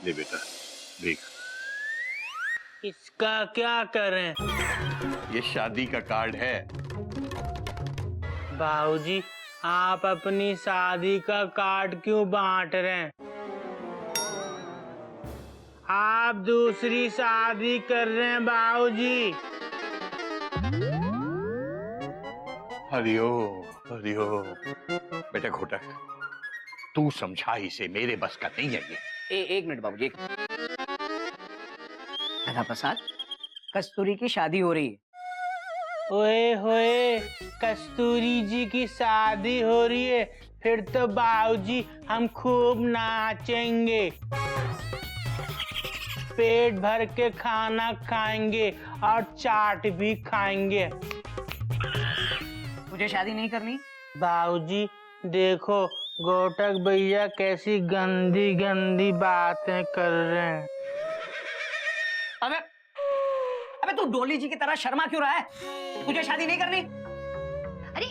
ले बेटा, देख। इसका क्या करें? ये शादी का कार्ड है। बाबूजी, आप अपनी शादी का कार्ड क्यों बांट रहे हैं? आप दूसरी शादी कर रहे हैं बाबूजी। हरिओम हरिओम। बेटा घोटक, तू समझा इसे, मेरे बस का नहीं है ये। एक मिनट बाबूजी। गधा प्रसाद, कस्तूरी की शादी हो रही है। ओए होए, कस्तूरी जी की शादी हो रही है, फिर तो बाबूजी हम खूब नाचेंगे, पेट भर के खाना खाएंगे और चाट भी खाएंगे। तुझे शादी नहीं करनी? बाबूजी देखो, घोटक भैया कैसी गंदी गंदी बातें कर रहे हैं। अबे अबे तू डोली जी की तरह शर्मा क्यों रहा है? तुझे शादी नहीं करनी? अरे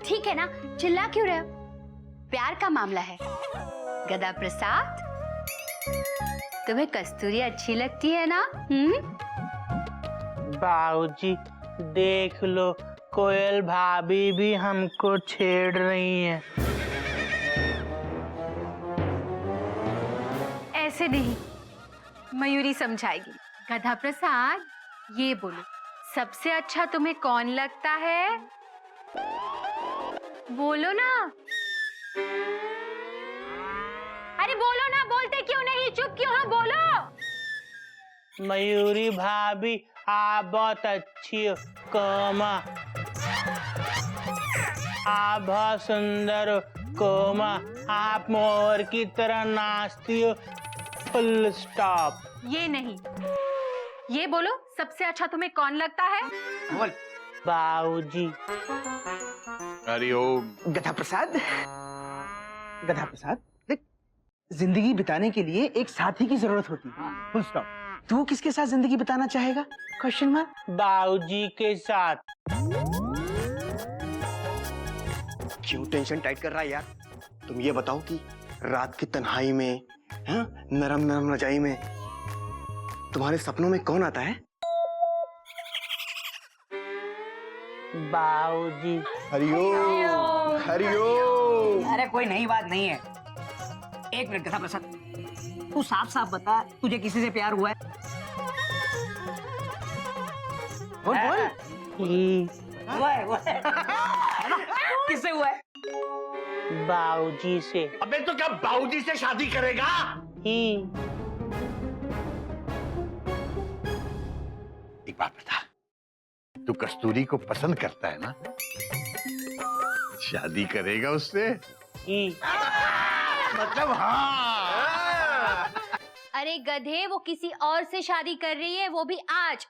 ठीक है ना, चिल्ला क्यों रहे हो? प्यार का मामला है। गधा प्रसाद, तुम्हें कस्तूरी अच्छी लगती है ना? बाबूजी देख लो, कोयल भाभी भी हमको छेड़ रही हैं। ऐसे नहीं, मयूरी समझाएगी। गधा प्रसाद, ये बोलो, सबसे अच्छा तुम्हें कौन लगता है? बोलो ना। अरे बोलो ना, बोलते क्यों नहीं? चुप क्यों हो? बोलो। मयूरी भाभी, आप बहुत अच्छी हो। कोमा, आप बहुत सुंदर हो। कोमा, आप मोर की तरह नाचती हो। Full stop. ये नहीं, ये बोलो, सबसे अच्छा तुम्हें कौन लगता है? बोल। बाबूजी। हरिओम। गधा प्रसाद, गधा प्रसाद, देख, जिंदगी बिताने के लिए एक साथी की जरूरत होती है। Full stop. तू किसके साथ जिंदगी बिताना चाहेगा? Question mark. बाबूजी के साथ। क्यों टेंशन टाइट कर रहा है यार? तुम ये बताओ कि रात की तन्हाई में, हाँ, नरम नरम रजाई में तुम्हारे सपनों में कौन आता है? बाबूजी। हरिओम हरिओम। अरे कोई नई बात नहीं है। एक मिनट गधा प्रसाद, तू साफ साफ बता, तुझे किसी से प्यार हुआ है? बोल बोल। हुआ है। किससे हुआ है? बाबूजी से। अबे तो क्या बाबूजी से शादी करेगा? ही। एक बात बता, तू कस्तूरी को पसंद करता है ना? शादी करेगा उससे? ही। मतलब हाँ। अरे गधे, वो किसी और से शादी कर रही है, वो भी आज।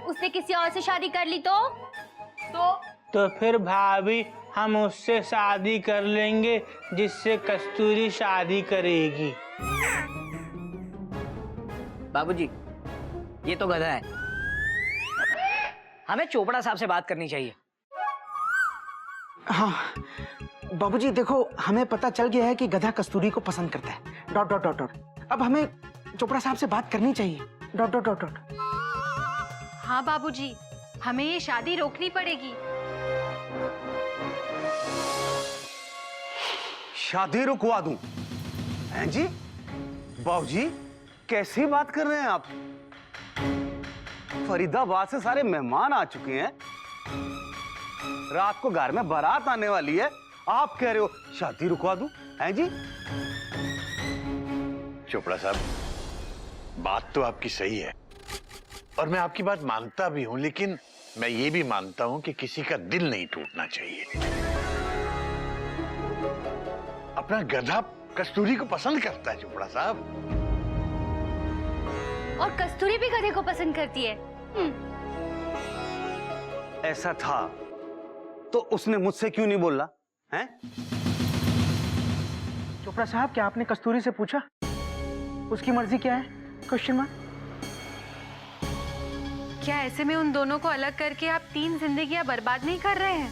उसने किसी और से शादी कर ली तो फिर भाभी, हम उससे शादी कर लेंगे जिससे कस्तूरी शादी करेगी। बाबूजी, ये तो गधा है। हमें चोपड़ा साहब से बात करनी चाहिए। हाँ बाबूजी, देखो, हमें पता चल गया है कि गधा कस्तूरी को पसंद करता है। Dot dot dot dot. अब हमें चोपड़ा साहब से बात करनी चाहिए। Dot dot dot dot. हाँ बाबूजी, हमें ये शादी रोकनी पड़ेगी। शादी रुकवा दूं? हैं जी? बाबूजी, कैसी बात कर रहे हैं आप? फरीदाबाद से सारे मेहमान आ चुके हैं, रात को घर में बारात आने वाली है, आप कह रहे हो शादी रुकवा दूं? हैं जी? चोपड़ा साहब, बात तो आपकी सही है और मैं आपकी बात मानता भी हूं, लेकिन मैं ये भी मानता हूं कि किसी का दिल नहीं टूटना चाहिए। अपना गधा कस्तूरी को पसंद करता है चोपड़ा साहब। और कस्तूरी भी गधे को पसंद करती है। ऐसा था तो उसने मुझसे क्यों नहीं बोला? हैं? चोपड़ा साहब, क्या आपने कस्तूरी से पूछा उसकी मर्जी क्या है? Question mark. क्या ऐसे में उन दोनों को अलग करके आप 3 जिंदगियां बर्बाद नहीं कर रहे हैं?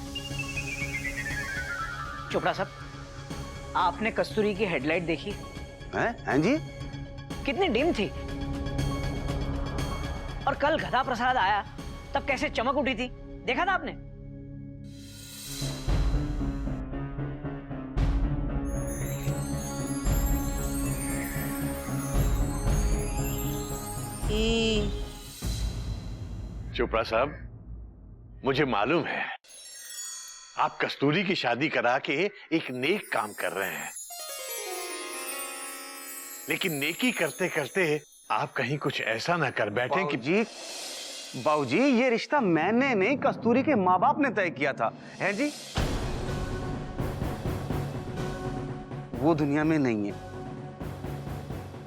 चोपड़ा साहब, आपने कस्तूरी की हेडलाइट देखी? हैं? हैं जी? कितनी डिम थी, और कल गधा प्रसाद आया तब कैसे चमक उठी थी, देखा था आपने? चोपड़ा साहब, मुझे मालूम है आप कस्तूरी की शादी करा के एक नेक काम कर रहे हैं, लेकिन नेकी करते करते आप कहीं कुछ ऐसा ना कर बैठे कि बाबूजी, ये रिश्ता मैंने नहीं, कस्तूरी के माँ बाप ने तय किया था, है जी? वो दुनिया में नहीं है,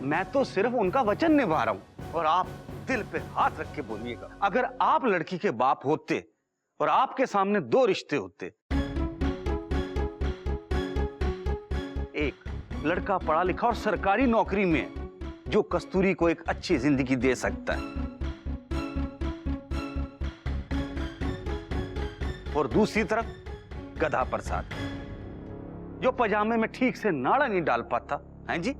मैं तो सिर्फ उनका वचन निभा रहा हूं। और आप दिल पे हाथ रख के बोलिएगा, अगर आप लड़की के बाप होते और आपके सामने दो रिश्ते होते, एक लड़का पढ़ा लिखा और सरकारी नौकरी में है जो कस्तूरी को एक अच्छी जिंदगी दे सकता है, और दूसरी तरफ गधा प्रसाद जो पजामे में ठीक से नाड़ा नहीं डाल पाता, हैं जी?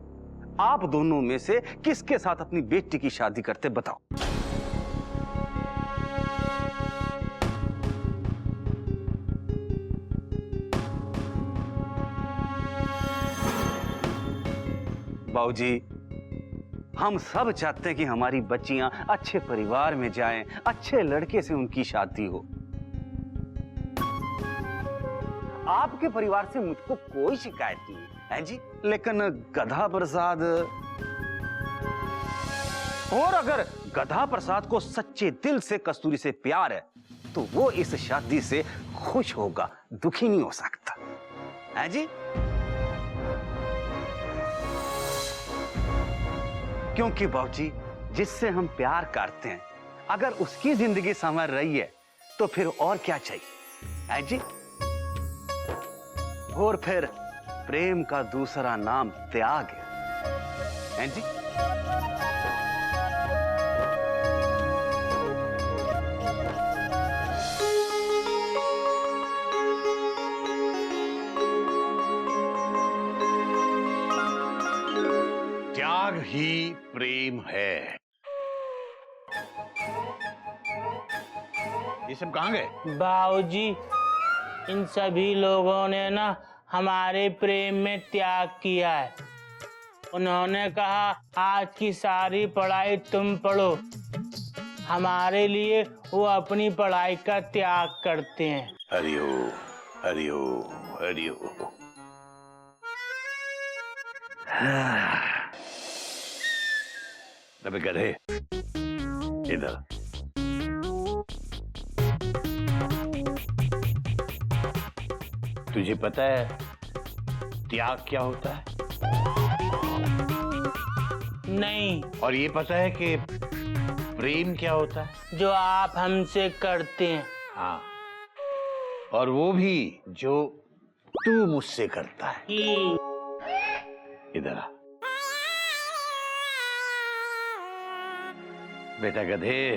आप दोनों में से किसके साथ अपनी बेटी की शादी करते, बताओ? बाबूजी, हम सब चाहते हैं कि हमारी बच्चियां अच्छे परिवार में जाएं, अच्छे लड़के से उनकी शादी हो। आपके परिवार से मुझको कोई शिकायत नहीं है जी, लेकिन गधा प्रसाद, और अगर गधा प्रसाद को सच्चे दिल से कस्तूरी से प्यार है तो वो इस शादी से खुश होगा, दुखी नहीं हो सकता, है जी? क्योंकि बाबूजी, जिससे हम प्यार करते हैं, अगर उसकी जिंदगी संवर रही है तो फिर और क्या चाहिए, है जी? और फिर प्रेम का दूसरा नाम त्याग है जी? त्याग ही प्रेम है। ये सब कहाँ गए? बाबूजी, इन सभी लोगों ने ना हमारे प्रेम में त्याग किया है। उन्होंने कहा आज की सारी पढ़ाई तुम पढ़ो, हमारे लिए वो अपनी पढ़ाई का त्याग करते हैं। हरिओ हरिओ हरिओ। अबे गधे, इधर। तुझे पता है त्याग क्या होता है? नहीं। और ये पता है कि प्रेम क्या होता है? जो आप हमसे करते हैं। हाँ, और वो भी जो तू मुझसे करता है। इधर आ बेटा गधे।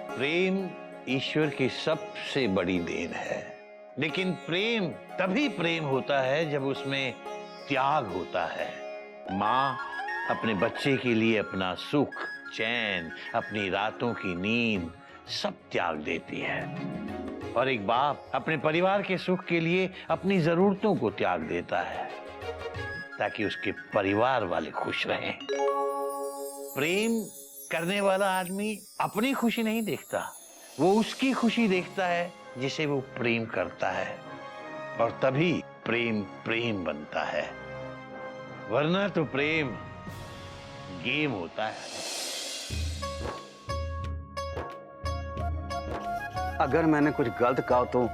प्रेम ईश्वर की सबसे बड़ी देन है, लेकिन प्रेम तभी प्रेम होता है जब उसमें त्याग होता है। माँ अपने बच्चे के लिए अपना सुख, चैन, अपनी रातों की नींद सब त्याग देती है, और एक बाप अपने परिवार के सुख के लिए अपनी जरूरतों को त्याग देता है ताकि उसके परिवार वाले खुश रहें। प्रेम करने वाला आदमी अपनी खुशी नहीं देखता, वो उसकी खुशी देखता है जिसे वो प्रेम करता है, और तभी प्रेम प्रेम बनता है, वरना तो प्रेम गेम होता है। अगर मैंने कुछ गलत कहा तो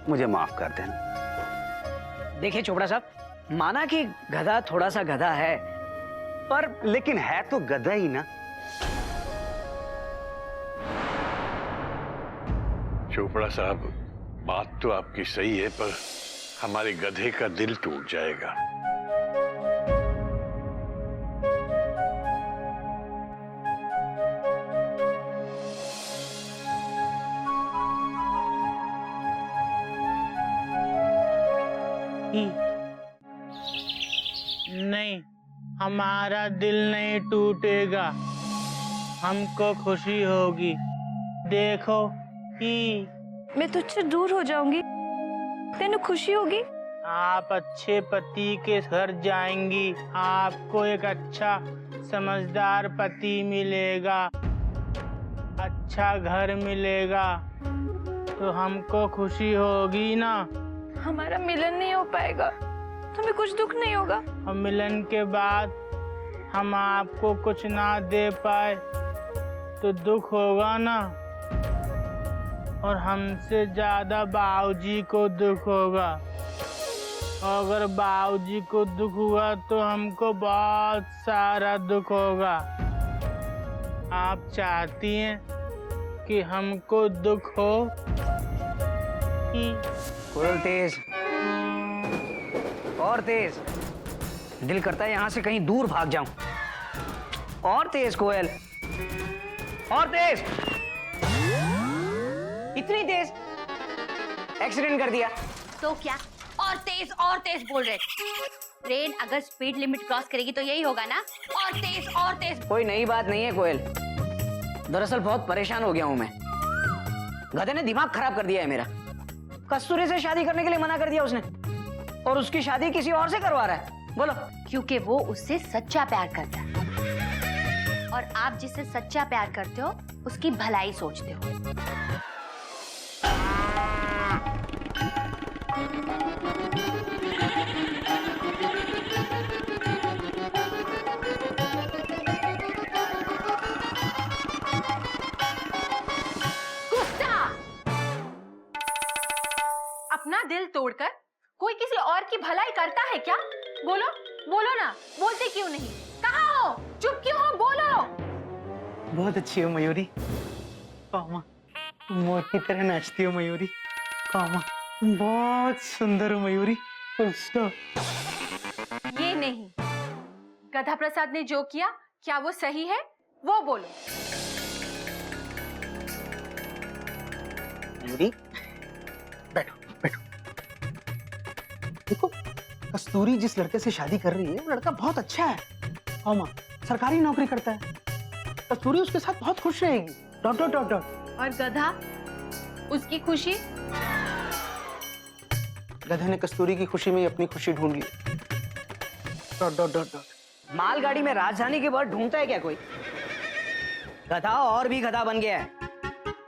मुझे माफ कर देना। देखिए चोपड़ा साहब, माना कि गधा थोड़ा सा गधा है, पर लेकिन है तो गधा ही ना। चोपड़ा साहब, बात तो आपकी सही है, पर हमारे गधे का दिल टूट जाएगा। नहीं, हमारा दिल नहीं टूटेगा, हमको खुशी होगी। देखो ही मैं तुझसे दूर हो जाऊंगी, तेनू खुशी होगी। आप अच्छे पति के घर जाएंगी, आपको एक अच्छा समझदार पति मिलेगा, अच्छा घर मिलेगा, तो हमको खुशी होगी ना। हमारा मिलन नहीं हो पाएगा, तुम्हें कुछ दुख नहीं होगा। और मिलन के बाद हम आपको कुछ ना दे पाए तो दुख होगा ना। और हमसे ज्यादा बाबूजी को दुख होगा। और अगर बाबूजी को दुख हुआ तो हमको बहुत सारा दुख होगा। आप चाहती हैं कि हमको दुख हो? कोयल तेज और तेज, दिल करता है यहाँ से कहीं दूर भाग जाऊं। और तेज कोयल, और तेज, इतनी तेज, एक्सीडेंट कर दिया। तो क्या और तेज बोल रहे थे। ट्रेन अगर स्पीड लिमिट क्रॉस करेगी तो यही होगा ना, और तेज। कोई नई बात नहीं है कोयल, दरअसल बहुत परेशान हो गया हूं मैं। गधे ने दिमाग खराब कर दिया है मेरा। कस्तूरी से शादी करने के लिए मना कर दिया उसने, और उसकी शादी किसी और से करवा रहा है। बोलो। क्योंकि वो उससे सच्चा प्यार करता है, और आप जिससे सच्चा प्यार करते हो उसकी भलाई सोचते हो। अपना दिल तोड़कर कोई किसी और की भलाई करता है क्या? बोलो बोलो ना, बोलते क्यों नहीं? कहाँ हो? चुप क्यों हो? बोलो। बहुत अच्छी हो मयूरी। कामा, तुम मोर की तरह नाचती हो मयूरी। कामा, तुम बहुत सुंदर हो मयूरी। Full stop. ये नहीं, गधा प्रसाद ने जो किया क्या वो सही है? वो बोलो। मयूरी, बैठो बैठो। देखो, कस्तूरी जिस लड़के से शादी कर रही है वो लड़का बहुत अच्छा है। कामा, सरकारी नौकरी करता है। कस्तूरी उसके साथ बहुत खुश रहेगी। Dot dot dot dot. और गधा, उसकी खुशी? गधे ने कस्तूरी की खुशी में अपनी खुशी ढूंढ ली। Dot dot dot dot. मालगाड़ी में राजधानी के वर्ड ढूंढता है क्या कोई? गधा और भी गधा बन गया है।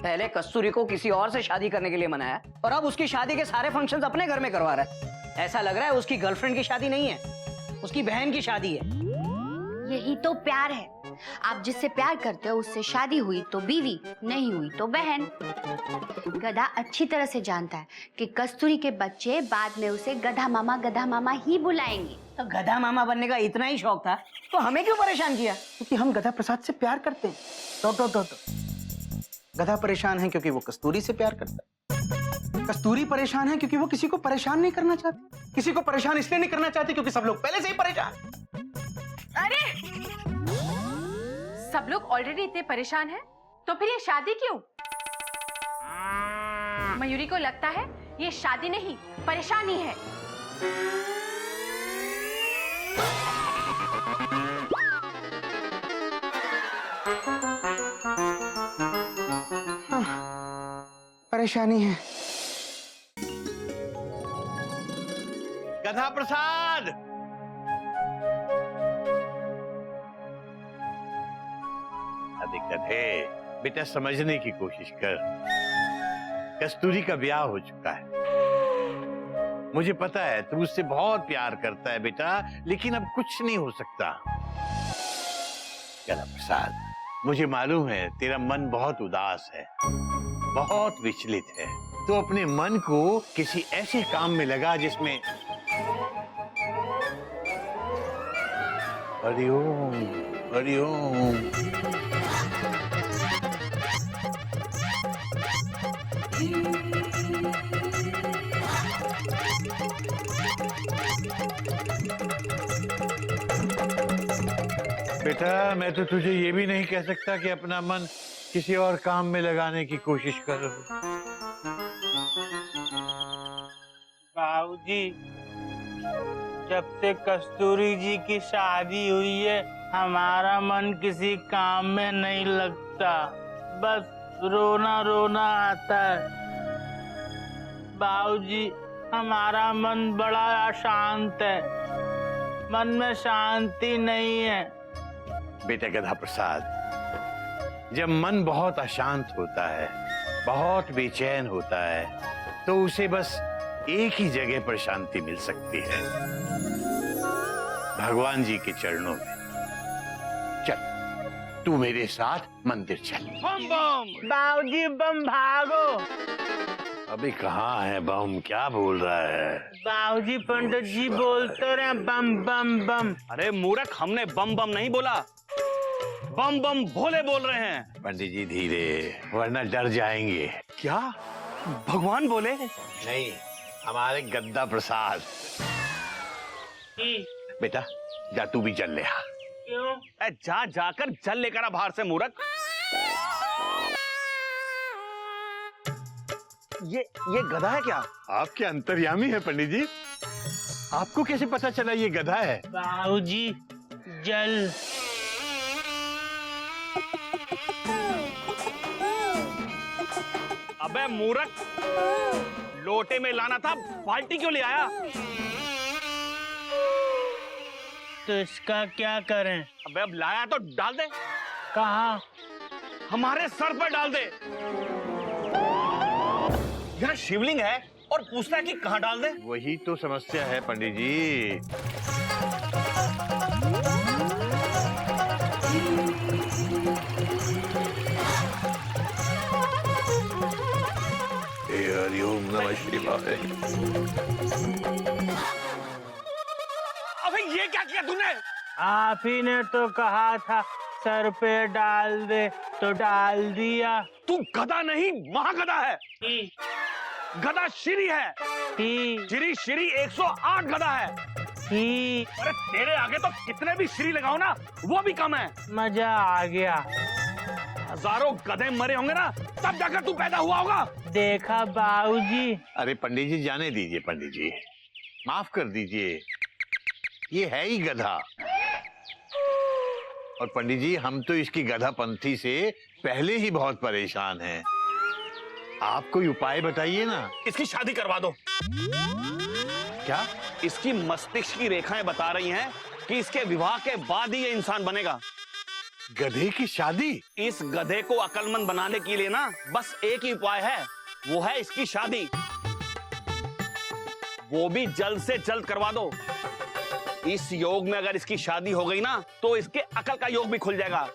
पहले कस्तूरी को किसी और से शादी करने के लिए मनाया, और अब उसकी शादी के सारे फंक्शंस अपने घर में करवा रहा है। ऐसा लग रहा है उसकी गर्लफ्रेंड की शादी नहीं है, उसकी बहन की शादी है। यही तो प्यार है। आप जिससे प्यार करते हो उससे शादी हुई तो बीवी, नहीं हुई तो बहन। गधा अच्छी तरह से जानता है कि कस्तूरी के बच्चे बाद में उसे गधा मामा ही बुलाएंगे। तो गधा मामा बनने का इतना ही शौक था तो हमें क्यों परेशान किया? क्योंकि हम गधा प्रसाद से प्यार करते हैं। Dot dot dot. गधा परेशान है क्योंकि वो कस्तूरी से प्यार करता है। कस्तूरी परेशान है क्योंकि वो किसी को परेशान नहीं करना चाहती। किसी को परेशान इसलिए नहीं करना चाहती क्योंकि सब लोग पहले से ही परेशान। अरे, सब लोग ऑलरेडी इतने परेशान हैं, तो फिर ये शादी क्यों? मयूरी को लगता है ये शादी नहीं, परेशानी है। परेशानी है। गधा प्रसाद, अरे गधे, बेटा समझने की कोशिश कर। कस्तूरी का ब्याह हो चुका है। मुझे पता है तू उससे बहुत प्यार करता है बेटा, लेकिन अब कुछ नहीं हो सकता। गधा प्रसाद, मुझे मालूम है तेरा मन बहुत उदास है, बहुत विचलित है। तो अपने मन को किसी ऐसे काम में लगा जिसमें हरिओम हरिओम। बेटा, मैं तो तुझे ये भी नहीं कह सकता कि अपना मन किसी और काम में लगाने की कोशिश कर। बाबूजी, जब से कस्तूरी जी की शादी हुई है हमारा मन किसी काम में नहीं लगता, बस रोना रोना आता है। बाबूजी, हमारा मन बड़ा अशांत है, मन में शांति नहीं है। बेटा गधा प्रसाद, जब मन बहुत अशांत होता है, बहुत बेचैन होता है, तो उसे बस एक ही जगह पर शांति मिल सकती है, भगवान जी के चरणों में। चल तू मेरे साथ मंदिर चल। बम बम बाबूजी, बम भागो। अभी कहाँ है बम? क्या बोल रहा है? बाबूजी, पंडित जी बोलते रहे बम बम बम। अरे मूर्ख, हमने बम बम नहीं बोला, बम बम भोले बोल रहे हैं। पंडित जी धीरे, वरना डर जाएंगे। क्या भगवान बोले? नहीं, हमारे गद्दा प्रसाद। बेटा जा तू भी चल ले आ। क्यों? जा जाकर जल लेकर आ बाहर से मूर्ख। ये गधा है क्या? आपके अंतर्यामी है पंडित जी, आपको कैसे पता चला ये गधा है? बाबूजी, जल। अबे मूर्ख, लोटे में लाना था, बाल्टी क्यों ले आया? तो इसका क्या करें? अबे अब लाया तो डाल दे। कहाँ? हमारे सर पर डाल दे। यहाँ शिवलिंग है और पूछता है कि कहाँ डाल दे। वही तो समस्या है पंडित जी। हरिओम नमः शिवाय। अबे ये क्या किया तूने? आप ही ने तो कहा था सर पे डाल दे, तो डाल दिया। तू गधा नहीं, महागधा है। गधा श्री है। श्री श्री 108 गधा है। अरे तेरे आगे तो कितने भी श्री लगाओ ना, वो भी कम है। मजा आ गया। हजारों गधे मरे होंगे ना, तब जाकर तू पैदा हुआ होगा। देखा बाबूजी? अरे पंडित जी जाने दीजिए, पंडित जी माफ कर दीजिए, ये है ही गधा। और पंडित जी हम तो इसकी गधापंथी से पहले ही बहुत परेशान हैं। आप कोई उपाय बताइए ना। इसकी शादी करवा दो। क्या? इसकी मस्तिष्क की रेखाएं बता रही हैं कि इसके विवाह के बाद ही ये इंसान बनेगा। गधे की शादी? इस गधे को अक्लमंद बनाने के लिए ना बस एक ही उपाय है, वो है इसकी शादी। वो भी जल्द से जल्द करवा दो। इस योग में अगर इसकी शादी हो गई ना, तो इसके अकल का योग भी खुल जाएगा,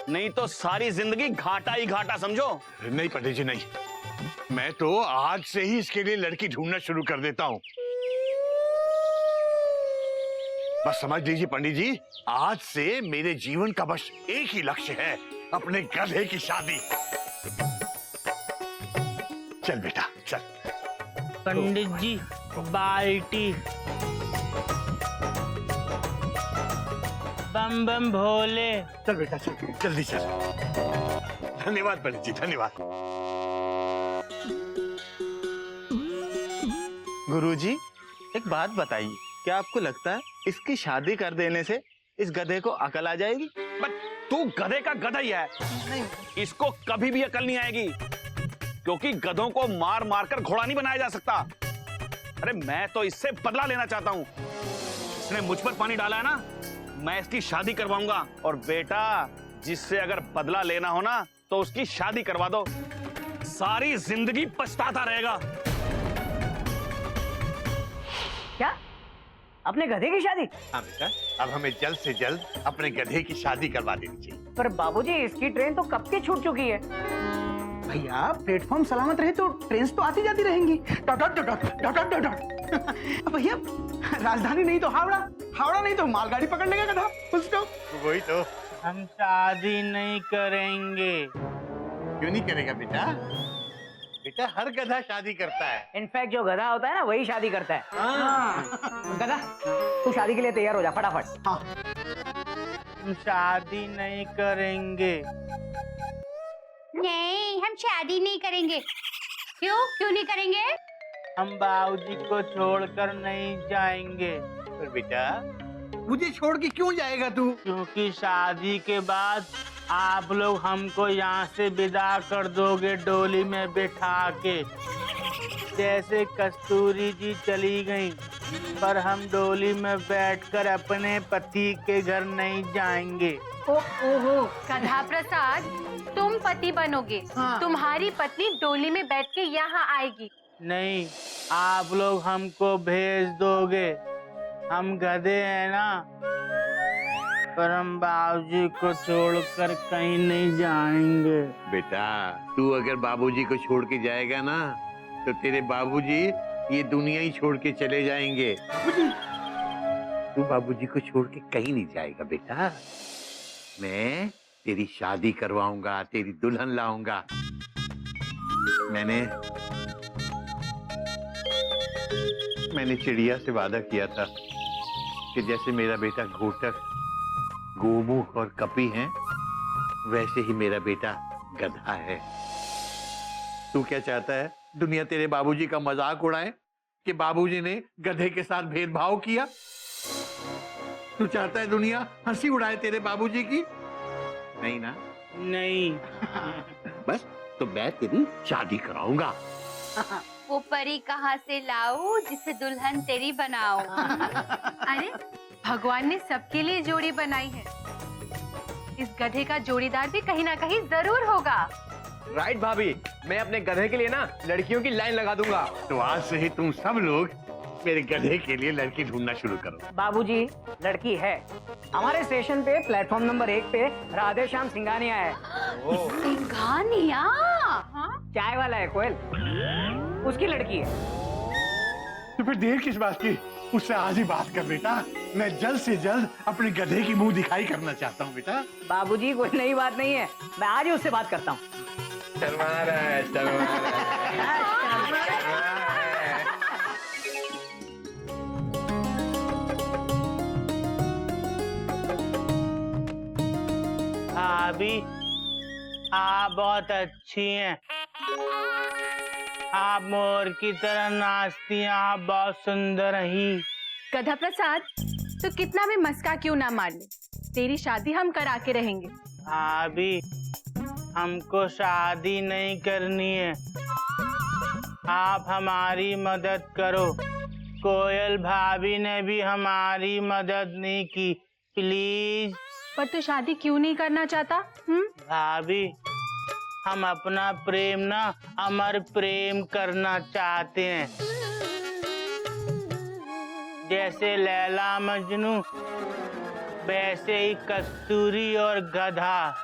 नहीं तो सारी जिंदगी घाटा ही घाटा समझो। नहीं पंडित जी नहीं, मैं तो आज से ही इसके लिए लड़की ढूंढना शुरू कर देता हूँ। बस समझ लीजिए पंडित जी, आज से मेरे जीवन का बस एक ही लक्ष्य है, अपने गधे की शादी। चल बेटा चल। पंडित जी, बाल्टी। बम बम भोले। चल बेटा चल, जल्दी चल। धन्यवाद पंडित जी, धन्यवाद। गुरुजी, एक बात बताइए, क्या आपको लगता है इसकी शादी कर देने से इस गधे को अकल आ जाएगी? बट तू गधे का गधा ही है। नहीं, इसको कभी भी अकल नहीं आएगी, क्योंकि गधों को मार मार कर घोड़ा नहीं बनाया जा सकता। अरे मैं तो इससे बदला लेना चाहता हूँ। इसने मुझ पर पानी डाला है ना, मैं इसकी शादी करवाऊंगा। और बेटा, जिससे अगर बदला लेना हो ना, तो उसकी शादी करवा दो, सारी जिंदगी पछताता रहेगा। क्या? अपने गधे की शादी? हाँ बेटा, अब हमें जल्द से जल्द अपने गधे की शादी करवा देनी चाहिए। पर बाबूजी, इसकी ट्रेन तो कब की छूट चुकी है। भैया प्लेटफॉर्म सलामत रहे तो ट्रेन तो आती जाती रहेंगी। Dot dot dot dot dot dot dot. भैया राजधानी नहीं तो हावड़ा, हावड़ा नहीं तो मालगाड़ी पकड़ने का गधा। उसको वही तो। हम शादी नहीं करेंगे। क्यों नहीं करेगा बेटा? बेटा हर गधा शादी करता है। इनफैक्ट जो गधा होता है ना, वही शादी करता है। गधा, तू शादी के लिए तैयार हो जा फटाफट। हाँ। हम शादी नहीं करेंगे। नहीं, हम शादी नहीं करेंगे। क्यों? क्यों नहीं करेंगे? हम बाबूजी को छोड़कर नहीं जाएंगे। पर बेटा? मुझे छोड़ के क्यों जाएगा तू? क्योंकि शादी के बाद आप लोग हमको यहाँ से विदा कर दोगे डोली में बिठा के। जैसे कस्तूरी जी चली गई, पर हम डोली में बैठकर अपने पति के घर नहीं जाएंगे। ओहो गधा प्रसाद, तुम पति बनोगे, तुम्हारी पत्नी डोली में बैठ के यहाँ आएगी। नहीं, आप लोग हमको भेज दोगे। हम गधे हैं ना, पर हम बाबूजी को छोड़कर कहीं नहीं जाएंगे। बेटा, तू अगर बाबूजी को छोड़ के जाएगा ना, तो तेरे बाबूजी ये दुनिया ही छोड़ के चले जाएंगे। तू बाबूजी को छोड़ के कहीं नहीं जाएगा बेटा। मैं तेरी शादी करवाऊंगा, तेरी दुल्हन लाऊंगा। मैंने चिड़िया से वादा किया था कि जैसे मेरा बेटा घोटक, गोमुख और कपी हैं, वैसे ही मेरा बेटा गधा है। तू क्या चाहता है? दुनिया तेरे बाबूजी का मजाक उड़ाए कि बाबूजी ने गधे के साथ भेदभाव किया? तू चाहता है दुनिया हंसी उड़ाए तेरे बाबूजी की? नहीं ना? नहीं। बस तो मैं तेरी शादी कराऊंगा। वो परी कहाँ से लाऊं जिसे दुल्हन तेरी बनाऊं? अरे भगवान ने सबके लिए जोड़ी बनाई है, इस गधे का जोड़ीदार भी कहीं ना कहीं जरूर होगा। राइट भाभी, मैं अपने गधे के लिए ना लड़कियों की लाइन लगा दूंगा। तो आज से ही तुम सब लोग मेरे गधे के लिए लड़की ढूंढना शुरू करो। बाबूजी, लड़की है। हमारे स्टेशन पे प्लेटफॉर्म नंबर 1 पे राधे श्याम सिंघानिया है। सिंघानिया? चाय वाला है कोयल, उसकी लड़की है। तो फिर देर किस बात की? उससे आज ही बात कर बेटा। मैं जल्द से जल्द अपने गधे की मुंह दिखाई करना चाहता हूँ बेटा। बाबूजी, कोई नई बात नहीं है, मैं आज ही उससे बात करता हूँ। शर्मा रहा है, शर्मा रहा है। भाभी, आप बहुत अच्छी हैं। आप मोर की तरह नाचती हैं, आप बहुत सुंदर ही। गधा प्रसाद, तो कितना भी मस्का क्यों ना मार ले, तेरी शादी हम करा के रहेंगे। भाभी, हमको शादी नहीं करनी है, आप हमारी मदद करो। कोयल भाभी ने भी हमारी मदद नहीं की, प्लीज। पर तू शादी क्यों नहीं करना चाहता? भाभी, हम अपना प्रेम ना अमर प्रेम करना चाहते हैं। जैसे लैला मजनू, वैसे ही कस्तूरी और गधा।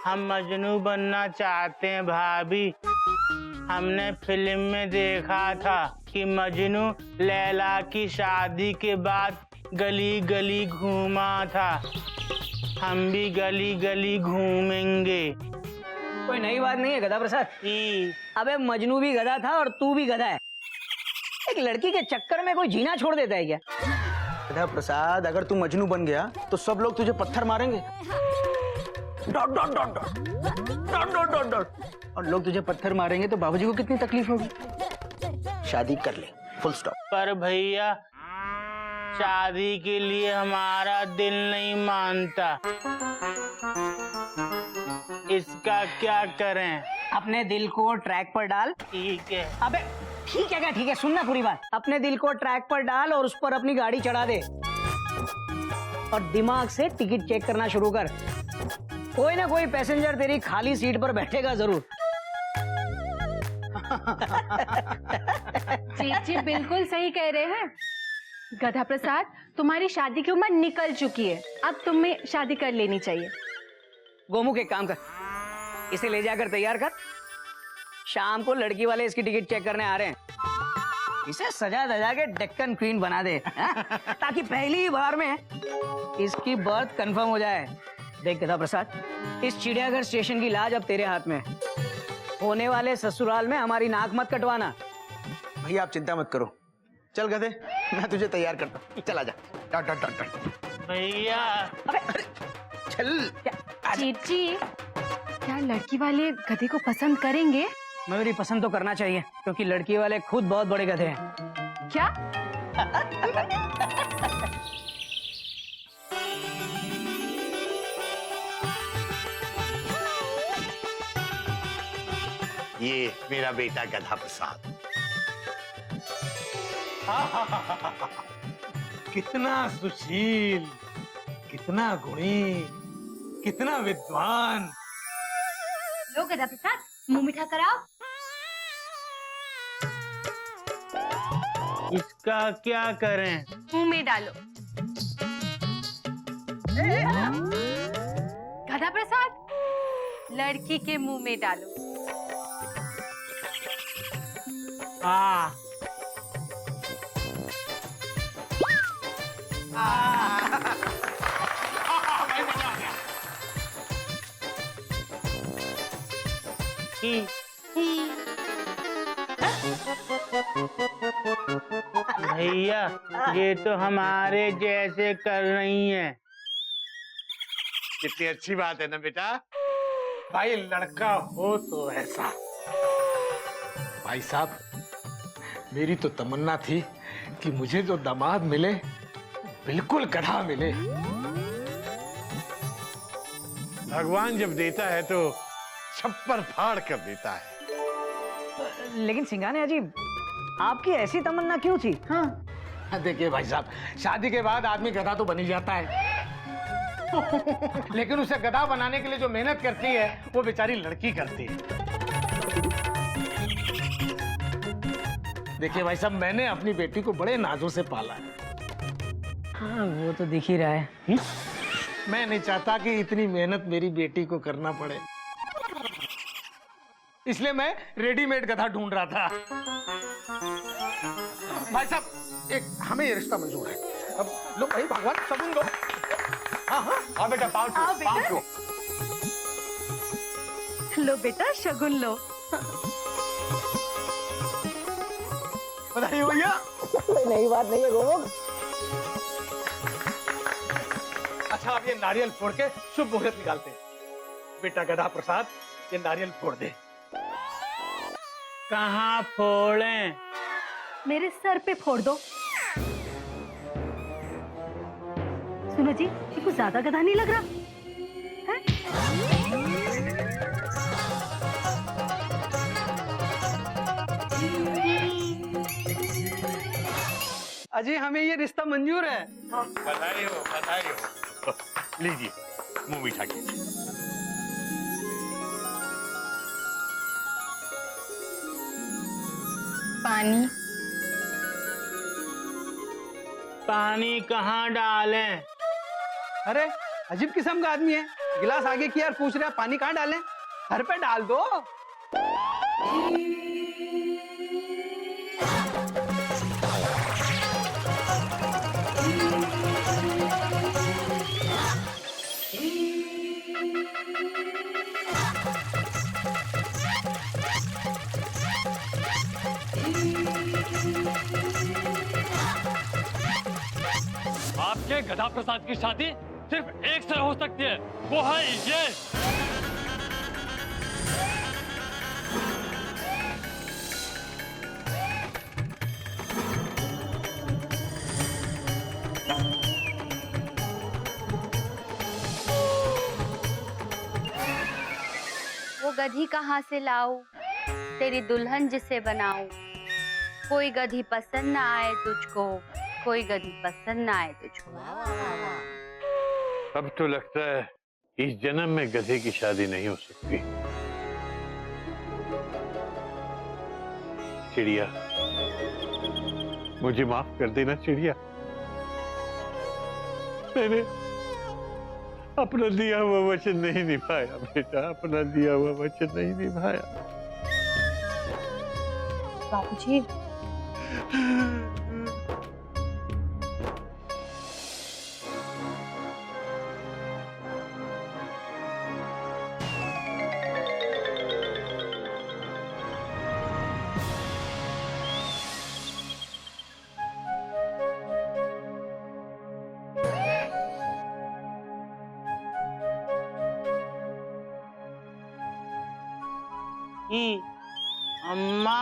हम मजनू बनना चाहते हैं भाभी। हमने फिल्म में देखा था कि मजनू लैला की शादी के बाद गली गली घूमा था। हम भी गली गली घूमेंगे। कोई नई बात नहीं है गधा प्रसाद। अबे मजनू भी गधा था और तू भी गधा है। एक लड़की के चक्कर में कोई जीना छोड़ देता है क्या? गधा प्रसाद, अगर तू मजनू बन गया तो सब लोग तुझे पत्थर मारेंगे। Dot dot dot dot dot dot dot dot. और लोग तुझे पत्थर मारेंगे तो बाबूजी को कितनी तकलीफ होगी। शादी कर ले, फुल स्टॉप। पर भैया, शादी के लिए हमारा दिल नहीं मानता। इसका क्या करें? अपने दिल को ट्रैक पर डाल। ठीक है। अबे ठीक है क्या? ठीक है, सुनना पूरी बात। अपने दिल को ट्रैक पर डाल और उस पर अपनी गाड़ी चढ़ा दे और दिमाग से टिकट चेक करना शुरू कर। कोई ना कोई पैसेंजर तेरी खाली सीट पर बैठेगा जरूर। जी बिल्कुल सही कह रहे हैं। गधा प्रसाद, तुम्हारी शादी की उम्र निकल चुकी है, अब तुम्हें शादी कर लेनी चाहिए। गोमुख, एक काम कर, इसे ले जाकर तैयार कर। शाम को लड़की वाले इसकी टिकट चेक करने आ रहे हैं। इसे सजा धजा के डेक्कन क्वीन बना दे, ताकि पहली ही बार में इसकी बर्थ कंफर्म हो जाए। देख गधा प्रसाद, इस चिड़ियाघर स्टेशन की लाज अब तेरे हाथ में है। होने वाले ससुराल में हमारी नाक मत कटवाना। भैया आप चिंता मत करो। चल गधे, मैं तुझे तैयार करता हूँ। चला जा। Dot dot dot dot. भैया, चल। चीची, क्या लड़की वाले गधे को पसंद करेंगे? मेरी पसंद तो करना चाहिए, क्योंकि लड़की वाले खुद बहुत बड़े गधे हैं। क्या? ये मेरा बेटा गधा प्रसाद। कितना सुशील, कितना गुणी, कितना विद्वान। लो गधा प्रसाद, मुंह मीठा कराओ। इसका क्या करें? मुंह में डालो। गधा प्रसाद, लड़की के मुंह में डालो। आ भैया, ये तो हमारे जैसे कर रही हैं। कितनी अच्छी बात है ना बेटा। भाई लड़का हो तो ऐसा। भाई साहब, मेरी तो तमन्ना थी कि मुझे जो दामाद मिले बिल्कुल गधा मिले। भगवान जब देता है तो छप्पर फाड़ कर देता है। लेकिन सिंगानिया जी, आपकी ऐसी तमन्ना क्यों थी? हाँ, देखिए भाई साहब, शादी के बाद आदमी गधा तो बन ही जाता है। लेकिन उसे गधा बनाने के लिए जो मेहनत करती है वो बेचारी लड़की करती है। देखिए भाई साहब, मैंने अपनी बेटी को बड़े नाजों से पाला है। हाँ, वो तो दिख ही रहा है। मैं नहीं चाहता कि इतनी मेहनत मेरी बेटी को करना पड़े, इसलिए मैं रेडीमेड गधा ढूंढ रहा था। भाई साहब, एक हमें ये रिश्ता मंजूर है। अब लो भाई, भगवान सबूत दो। हाँ हाँ हाँ बेटा, पाँव छू। लो बेटा, शगुन लो। बधाई हो भैया। नई बात नहीं है गोमुख। अच्छा, अब ये नारियल फोड़ के शुभ मुहूर्त निकालते हैं। बेटा गधा प्रसाद, ये नारियल फोड़ दे। कहाँ फोड़ें? मेरे सर पे फोड़ दो। सुनो जी, ये कुछ ज्यादा गधा नहीं लग रहा है? अजय, हमें ये रिश्ता मंजूर है। बधाई हो, बधाई हो। लीजिए, मुंह मीठा कीजिए। पानी। पानी कहाँ डालें? अरे, अजीब किस्म का आदमी है। गिलास आगे किया और पूछ रहा पानी कहाँ डालें? सर पे डाल दो। आपके गधा प्रसाद की शादी सिर्फ एक से हो सकती है, वो है ये। वो गधी कहाँ से लाऊं, तेरी दुल्हन जिसे बनाऊं। कोई गधी पसंद ना आए तुझको, कोई गधी पसंद ना आए तुझको। अब तो लगता है इस जन्म में गधे की शादी नहीं हो सकती। चिड़िया, मुझे माफ कर देना चिड़िया। मैंने अपना दिया हुआ वचन नहीं निभाया बेटा, अपना दिया हुआ वचन नहीं निभाया। बाबूजी, अम्मा,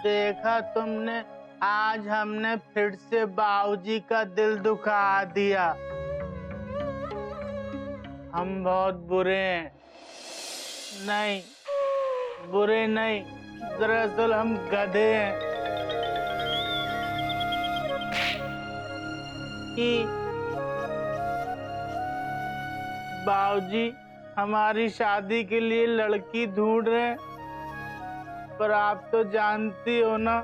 देखा तुमने, आज हमने फिर से बाबूजी का दिल दुखा दिया। हम बहुत बुरे हैं। नहीं, बुरे नहीं, दरअसल हम गधे हैं। कि बाबूजी हमारी शादी के लिए लड़की ढूंढ रहे हैं, पर आप तो जानती हो ना,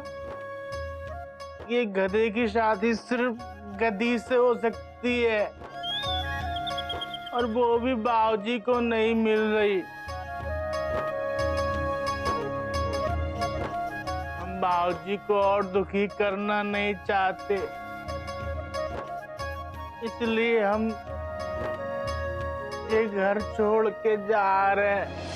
ये गधे की शादी सिर्फ गधी से हो सकती है, और वो भी बाबूजी को नहीं मिल रही। हम बाबूजी को और दुखी करना नहीं चाहते, इसलिए हम ये घर छोड़ के जा रहे हैं।